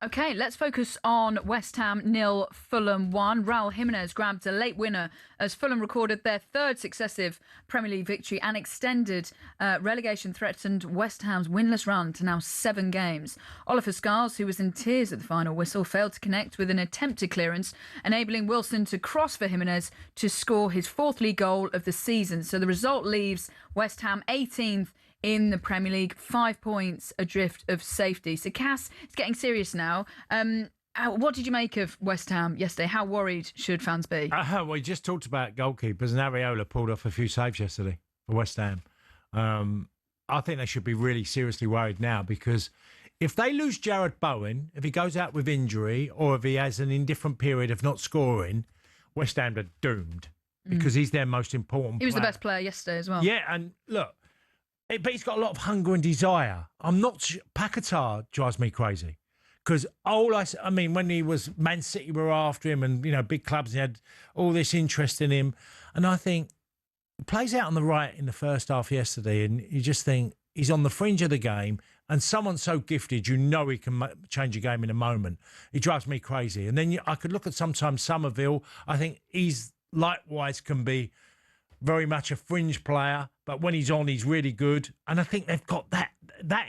Okay, let's focus on West Ham 0, Fulham 1. Raul Jimenez grabbed a late winner as Fulham recorded their third successive Premier League victory and extended relegation threatened West Ham's winless run to now 7 games. Oliver Scars, who was in tears at the final whistle, failed to connect with an attempted clearance, enabling Wilson to cross for Jimenez to score his 4th league goal of the season. So the result leaves West Ham 18th in the Premier League, 5 points adrift of safety. So, Cass, it's getting serious now. What did you make of West Ham yesterday? How worried should fans be? We just talked about goalkeepers, and Areola pulled off a few saves yesterday for West Ham. I think they should be really seriously worried now, because if they lose Jared Bowen, if he goes out with injury or if he has an indifferent period of not scoring, West Ham are doomed because he's their most important player. He was the best player yesterday as well. Yeah, and look, but he's got a lot of hunger and desire. Paquetá drives me crazy, because I mean, when he was Man City were after him, and big clubs, he had all this interest in him, and I think he plays out on the right in the first half yesterday, and you just think he's on the fringe of the game, and someone so gifted, he can change a game in a moment. He drives me crazy. And then I could look at sometimes Somerville. I think he's likewise can be very much a fringe player, but when he's on, he's really good. And I think they've got that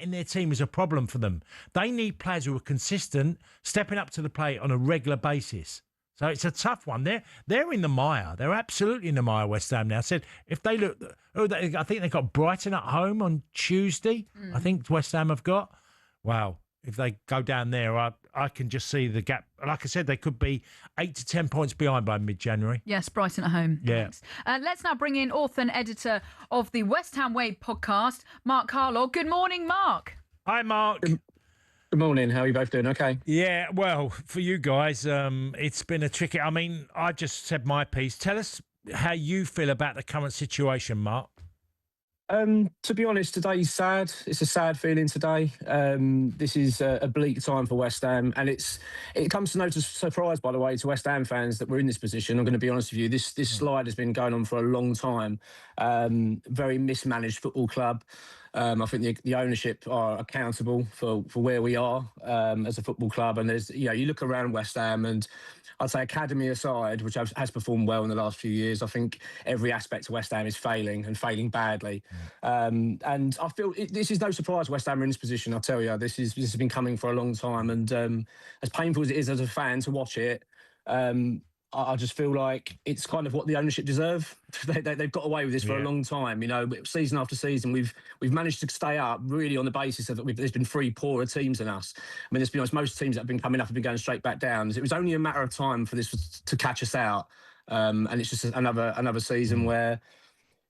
in their team is a problem for them. They need players who are consistent, stepping up to the plate on a regular basis. So it's a tough one. They're in the mire. They're absolutely in the mire, West Ham now. I said, if they look, I think they've got Brighton at home on Tuesday. I think West Ham have got. Wow. If they go down there, I can just see the gap. Like I said, they could be 8 to 10 points behind by mid-January. Yes, Brighton at home. Yeah. Thanks. Let's now bring in author and editor of the West Ham Way podcast, Mark Crawley. Good morning, Mark. Hi, Mark. Good morning. How are you both doing? Okay. Yeah, well, for you guys, it's been a tricky. I mean, I just said my piece. Tell us how you feel about the current situation, Mark. To be honest, today's sad. It's a sad feeling today. This is a bleak time for West Ham, and it comes to no surprise, by the way, to West Ham fans that we're in this position. I'm going to be honest with you. This slide has been going on for a long time. Very mismanaged football club. I think the ownership are accountable for where we are as a football club. And there's, you look around West Ham, and I'd say academy aside, which has performed well in the last few years, I think every aspect of West Ham is failing and failing badly. And I feel this is no surprise West Ham are in this position. I'll tell you, this has been coming for a long time. And as painful as it is as a fan to watch it, I just feel like it's kind of what the ownership deserve. They've got away with this for a long time. Season after season, we've managed to stay up really on the basis of that there's been 3 poorer teams than us. I mean, let's be honest, most teams that have been coming up have been going straight back down. It was only a matter of time for this to catch us out. And it's just another season where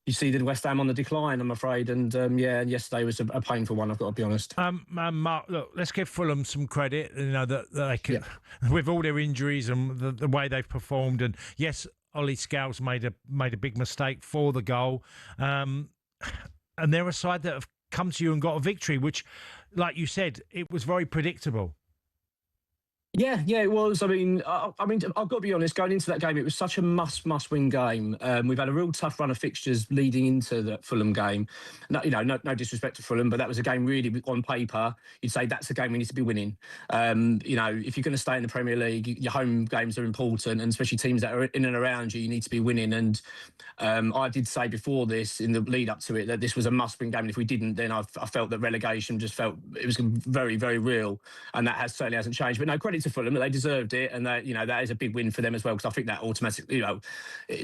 you see the West Ham on the decline, I'm afraid. And yesterday was a painful one, I've got to be honest. Mark, look, let's give Fulham some credit, that they can, with all their injuries and the way they've performed. And yes, Ollie Scales made a big mistake for the goal. And they're a side that have come to you and got a victory, which, like you said, it was very predictable. Yeah, it was. I mean, I've got to be honest. Going into that game, it was such a must-win game. We've had a real tough run of fixtures leading into the Fulham game. No disrespect to Fulham, but that was a game really on paper. You'd say that's a game we need to be winning. If you're going to stay in the Premier League, your home games are important, and especially teams that are in and around you need to be winning. And I did say before this, in the lead up to it, that this was a must-win game. And if we didn't, then I felt that relegation just felt it was very, very real, and that certainly hasn't changed. But no, credit to Fulham, they deserved it, and that is a big win for them as well, because I think that automatically,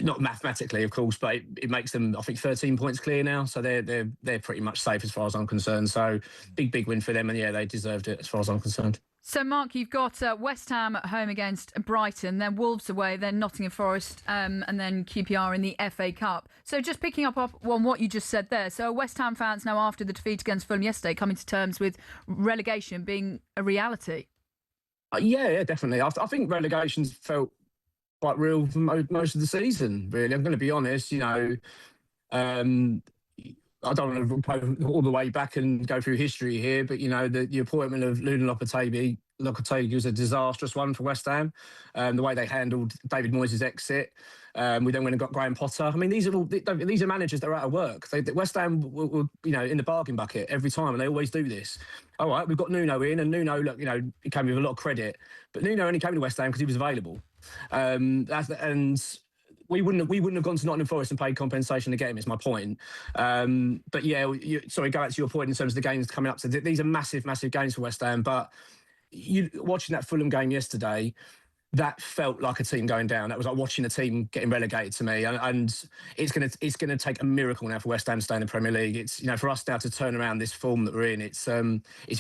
not mathematically of course, but it makes them, I think, 13 points clear now, so they're pretty much safe as far as I'm concerned. So big win for them, and they deserved it as far as I'm concerned. So, Mark, you've got West Ham at home against Brighton, then Wolves away, then Nottingham Forest, and then QPR in the FA Cup. So just picking up on what you just said there, so West Ham fans now, after the defeat against Fulham yesterday, coming to terms with relegation being a reality? Yeah, definitely. I think relegation's felt quite real for most of the season, really. I'm going to be honest, I I don't want to go all the way back and go through history here, but the appointment of Lunan Lopetegui was a disastrous one for West Ham. The way they handled David Moyes' exit. We then went and got Graham Potter. I mean, these are managers that are out of work. West Ham were in the bargain bucket every time, and they always do this. All right, we've got Nuno in, and Nuno, look, he came with a lot of credit, but Nuno only came to West Ham because he was available. And we wouldn't have gone to Nottingham Forest and paid compensation to get him. Is my point. But yeah, go back to your point in terms of the games coming up. So these are massive games for West Ham. But watching that Fulham game yesterday, that felt like a team going down. That was like watching a team getting relegated to me. And it's gonna take a miracle now for West Ham to stay in the Premier League. It's for us now to turn around this form that we're in. It's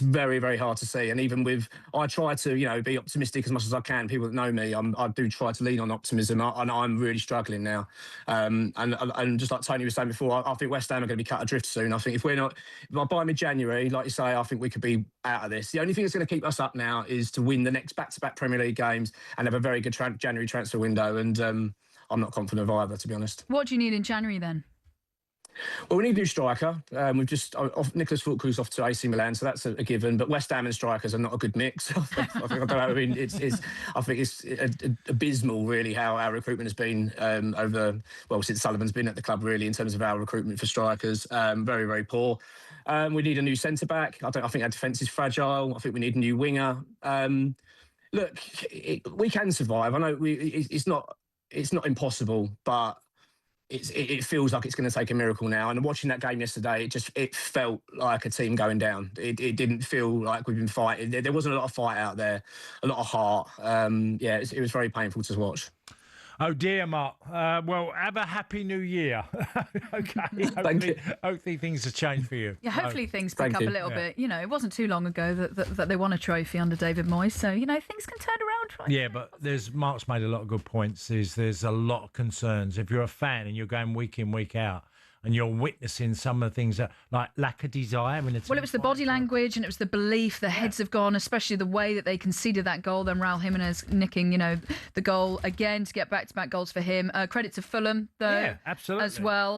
very, very hard to see. And even I try to be optimistic as much as I can. People that know me, I do try to lean on optimism, and I'm really struggling now. And just like Tony was saying before, I think West Ham are going to be cut adrift soon. I think by mid-January, like you say, I think we could be out of this. The only thing that's going to keep us up now is to win the next back-to-back Premier League games and have a very good January transfer window. And I'm not confident of either, to be honest. What do you need in January then? Well, we need a new striker. We've just Nicholas Fulkrug's off to AC Milan, so that's a given. But West Ham and strikers are not a good mix. I think it's abysmal, really, how our recruitment has been since Sullivan's been at the club, really, in terms of our recruitment for strikers. Very, very poor. We need a new centre back. I think our defence is fragile. I think we need a new winger. Look, we can survive. I know it's not impossible, but it feels like it's going to take a miracle now. And watching that game yesterday, it felt like a team going down. It didn't feel like we've been fighting. There wasn't a lot of fight out there, a lot of heart. It was very painful to watch. Oh dear, Mark. Well, have a happy new year. Okay. Hopefully things have changed for you. Yeah, hopefully things pick up a little bit. It wasn't too long ago that they won a trophy under David Moyes, so things can turn around. Right? Yeah, but Mark's made a lot of good points. There's a lot of concerns. If you're a fan and you're going week in, week out, and you're witnessing some of the things that, like, lack of desire. Well, it was the body language and it was the belief. The heads have gone, especially the way that they conceded that goal. Then Raul Jimenez nicking, the goal again to get back-to-back goals for him. Credit to Fulham, though, absolutely, as well.